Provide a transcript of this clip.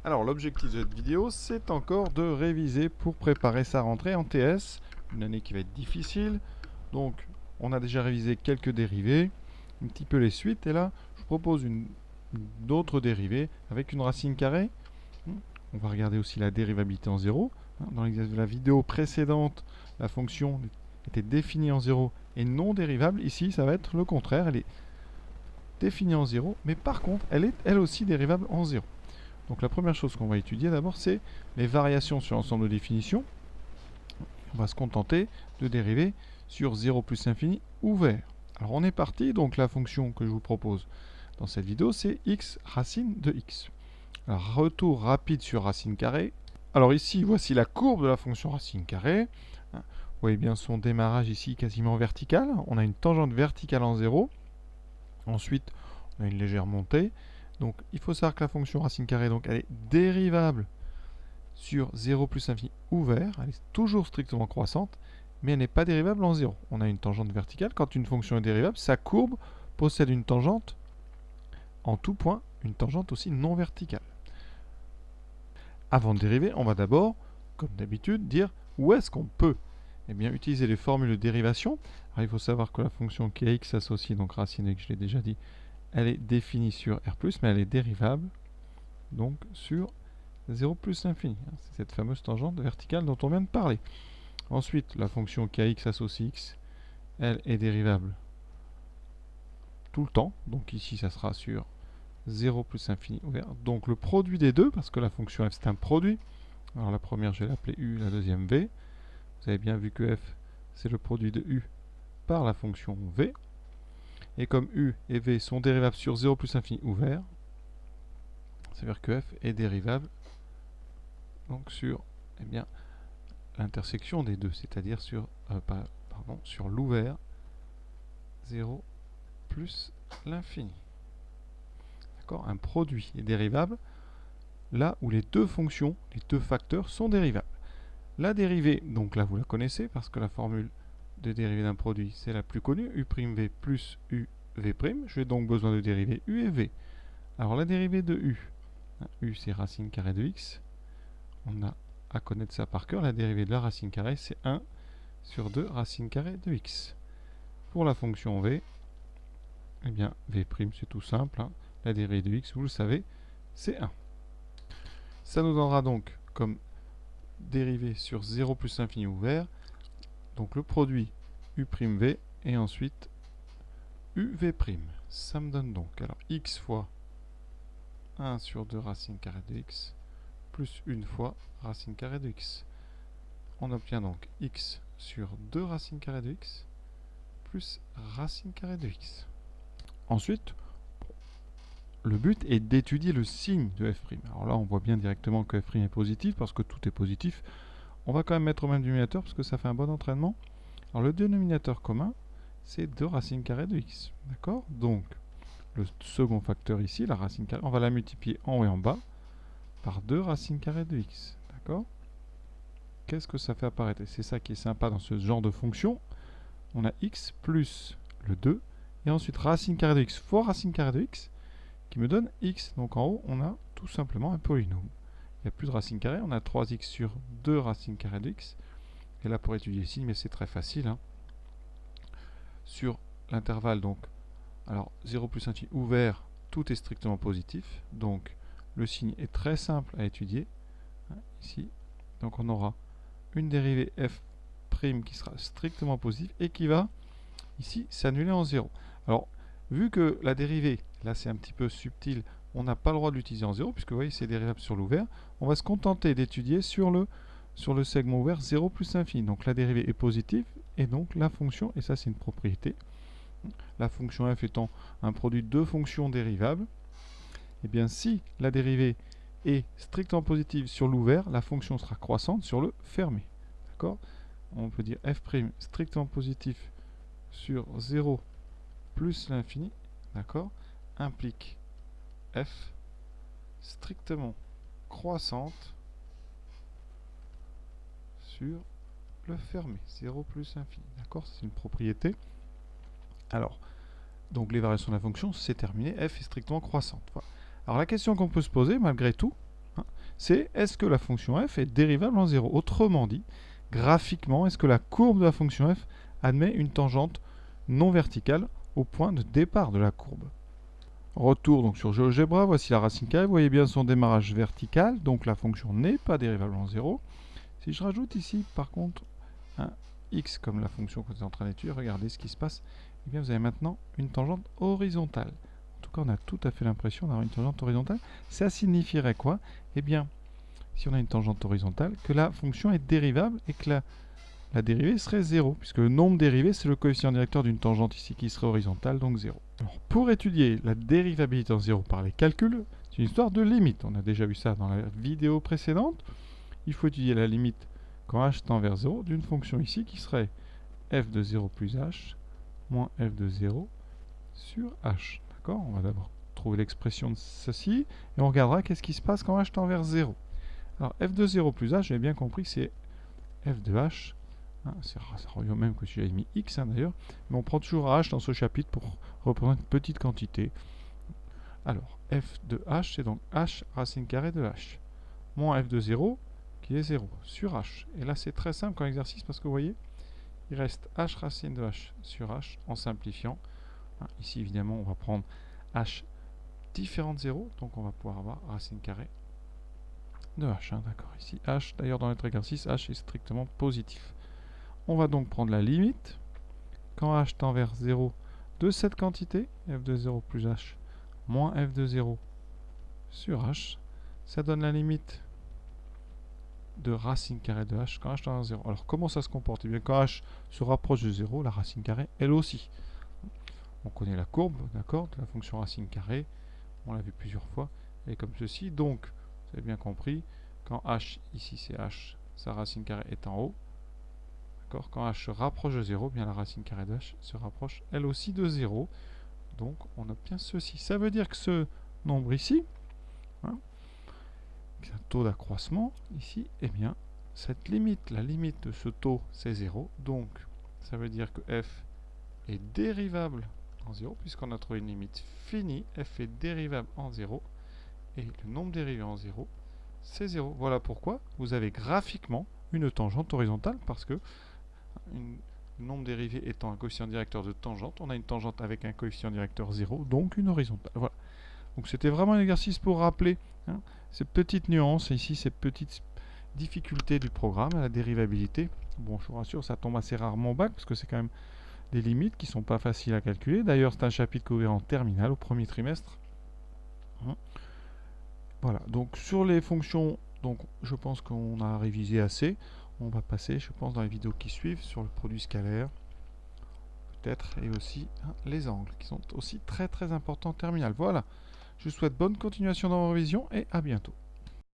Alors l'objectif de cette vidéo, c'est encore de réviser pour préparer sa rentrée en TS, une année qui va être difficile. Donc on a déjà révisé quelques dérivés, un petit peu les suites, et là je vous propose d'autres dérivés avec une racine carrée. On va regarder aussi la dérivabilité en zéro. Dans la vidéo précédente, la fonction était définie en zéro et non dérivable. Ici, ça va être le contraire, elle est définie en zéro, mais par contre, elle est elle aussi dérivable en zéro. Donc la première chose qu'on va étudier d'abord, c'est les variations sur l'ensemble de définitions. On va se contenter de dériver sur 0 plus infini ouvert. Alors on est parti, donc la fonction que je vous propose dans cette vidéo, c'est x racine de x. Alors retour rapide sur racine carrée. Alors ici, voici la courbe de la fonction racine carrée. Vous voyez bien son démarrage ici quasiment vertical. On a une tangente verticale en 0. Ensuite, on a une légère montée. Donc il faut savoir que la fonction racine carrée, donc, elle est dérivable sur 0 plus infini ouvert. Elle est toujours strictement croissante, mais elle n'est pas dérivable en 0. On a une tangente verticale. Quand une fonction est dérivable, sa courbe possède une tangente en tout point, une tangente aussi non verticale. Avant de dériver, on va d'abord, comme d'habitude, dire où est-ce qu'on peut utiliser les formules de dérivation. Alors, il faut savoir que la fonction qui est x associée, donc racine de x, je l'ai déjà dit, elle est définie sur R+, mais elle est dérivable donc sur 0 plus l'infini. C'est cette fameuse tangente verticale dont on vient de parler. Ensuite, la fonction qui a x associe x, elle est dérivable tout le temps. Donc ici, ça sera sur 0 plus infini ouvert. Donc le produit des deux, parce que la fonction f c'est un produit. Alors la première, je vais l'appeler u, la deuxième v. Vous avez bien vu que f, c'est le produit de u par la fonction v. Et comme u et v sont dérivables sur 0 plus infini ouvert, ça veut dire que f est dérivable donc sur l'intersection des deux, c'est-à-dire sur, sur l'ouvert 0 plus l'infini. D'accord? Un produit est dérivable là où les deux fonctions, les deux facteurs sont dérivables. La dérivée, donc là vous la connaissez parce que la formule de dérivée d'un produit c'est la plus connue, u'v plus uv'. J'ai donc besoin de dériver u et v. Alors la dérivée de u, u c'est racine carrée de x, on a à connaître ça par cœur. La dérivée de la racine carrée c'est 1 sur 2 racine carrée de x. Pour la fonction v, v' c'est tout simple, la dérivée de x, vous le savez, c'est 1. Ça nous donnera donc comme dérivée sur 0 plus infini ouvert, donc le produit u'v et ensuite uv'. Ça me donne donc alors x fois 1 sur 2 racine carrée de x plus 1 fois racine carrée de x. On obtient donc x sur 2 racine carrée de x plus racine carrée de x. Ensuite, le but est d'étudier le signe de f'. Alors là, on voit bien directement que f' est positif parce que tout est positif. On va quand même mettre au même dénominateur parce que ça fait un bon entraînement. Alors le dénominateur commun, c'est 2 racine carrée de x. D'accord? Donc, le second facteur ici, la racine carrée, on va la multiplier en haut et en bas par 2 racine carrée de x. D'accord? Qu'est-ce que ça fait apparaître? Et c'est ça qui est sympa dans ce genre de fonction. On a x plus le 2, et ensuite racine carrée de x fois racine carrée de x, qui me donne x. Donc en haut, on a tout simplement un polynôme. Il n'y a plus de racine carrée, on a 3x sur 2 racine carrée de x. Et là, pour étudier le signe, mais c'est très facile. Sur l'intervalle, donc, alors 0 plus infini ouvert, tout est strictement positif. Donc le signe est très simple à étudier. Ici, donc on aura une dérivée f' qui sera strictement positive et qui va ici s'annuler en 0. Alors, vu que la dérivée, là c'est un petit peu subtil, on n'a pas le droit de l'utiliser en 0, puisque vous voyez c'est dérivable sur l'ouvert, on va se contenter d'étudier sur le segment ouvert 0 plus infini. Donc la dérivée est positive, et donc la fonction, et ça c'est une propriété, la fonction f étant un produit de fonctions dérivables, et bien si la dérivée est strictement positive sur l'ouvert, la fonction sera croissante sur le fermé. D'accord? On peut dire f' strictement positif sur 0 plus l'infini, d'accord, implique f strictement croissante sur le fermé, 0 plus infini. D'accord, c'est une propriété. Alors, donc les variations de la fonction, c'est terminé, f est strictement croissante. Voilà. Alors la question qu'on peut se poser, malgré tout, c'est est-ce que la fonction f est dérivable en 0? Autrement dit, graphiquement, est-ce que la courbe de la fonction f admet une tangente non verticale au point de départ de la courbe? Retour donc sur GeoGebra, voici la racine carrée, vous voyez bien son démarrage vertical, donc la fonction n'est pas dérivable en 0. Si je rajoute ici par contre un x comme la fonction qu'on est en train d'étudier, regardez ce qui se passe, et bien vous avez maintenant une tangente horizontale. En tout cas, on a tout à fait l'impression d'avoir une tangente horizontale. Ça signifierait quoi? Eh bien, si on a une tangente horizontale, que la fonction est dérivable et que la dérivée serait 0, puisque le nombre dérivé, c'est le coefficient directeur d'une tangente ici qui serait horizontale, donc 0. Alors, pour étudier la dérivabilité en 0 par les calculs, c'est une histoire de limite. On a déjà vu ça dans la vidéo précédente. Il faut étudier la limite quand h tend vers 0 d'une fonction ici qui serait f de 0 plus h moins f de 0 sur h. D'accord? On va d'abord trouver l'expression de ceci et on regardera qu'est-ce qui se passe quand h tend vers 0. Alors f de 0 plus h, j'ai bien compris que c'est f de h. Ça revient même que si j'avais mis x d'ailleurs, mais on prend toujours h dans ce chapitre pour représenter une petite quantité. Alors, f de h, c'est donc h racine carrée de h, moins f de 0, qui est 0, sur h. Et là, c'est très simple comme exercice, parce que vous voyez, il reste h racine de h sur h, en simplifiant. Ici, évidemment, on va prendre h différent de 0, donc on va pouvoir avoir racine carrée de h. D'accord, ici, h, d'ailleurs, dans notre exercice, h est strictement positif. On va donc prendre la limite, quand h tend vers 0, de cette quantité, f de 0 plus h, moins f de 0 sur h. Ça donne la limite de racine carrée de h quand h tend vers 0. Alors, comment ça se comporte? Eh bien, quand h se rapproche de 0, la racine carrée, elle aussi. On connaît la courbe, d'accord, de la fonction racine carrée. On l'a vu plusieurs fois. Elle est comme ceci. Donc, vous avez bien compris, quand h, ici c'est h, sa racine carrée est en haut. Quand h se rapproche de 0, bien la racine carrée de h se rapproche elle aussi de 0. Donc on obtient ceci. Ça veut dire que ce nombre ici, qui est un taux d'accroissement ici, eh bien cette limite, la limite de ce taux c'est 0. Donc ça veut dire que f est dérivable en 0, puisqu'on a trouvé une limite finie. F est dérivable en 0 et le nombre dérivé en 0 c'est 0. Voilà pourquoi vous avez graphiquement une tangente horizontale, parce que le nombre dérivé étant un coefficient directeur de tangente, on a une tangente avec un coefficient directeur 0, donc une horizontale. Voilà. Donc c'était vraiment un exercice pour rappeler ces petites nuances, ici ces petites difficultés du programme, à la dérivabilité. Bon, je vous rassure, ça tombe assez rarement au bac, parce que c'est quand même des limites qui ne sont pas faciles à calculer. D'ailleurs, c'est un chapitre que vous verrez en terminale, au premier trimestre. Voilà, donc sur les fonctions, donc je pense qu'on a révisé assez. On va passer, je pense, dans les vidéos qui suivent, sur le produit scalaire, peut-être, et aussi les angles, qui sont aussi très très importants en terminale. Voilà, je vous souhaite bonne continuation dans vos révisions, et à bientôt.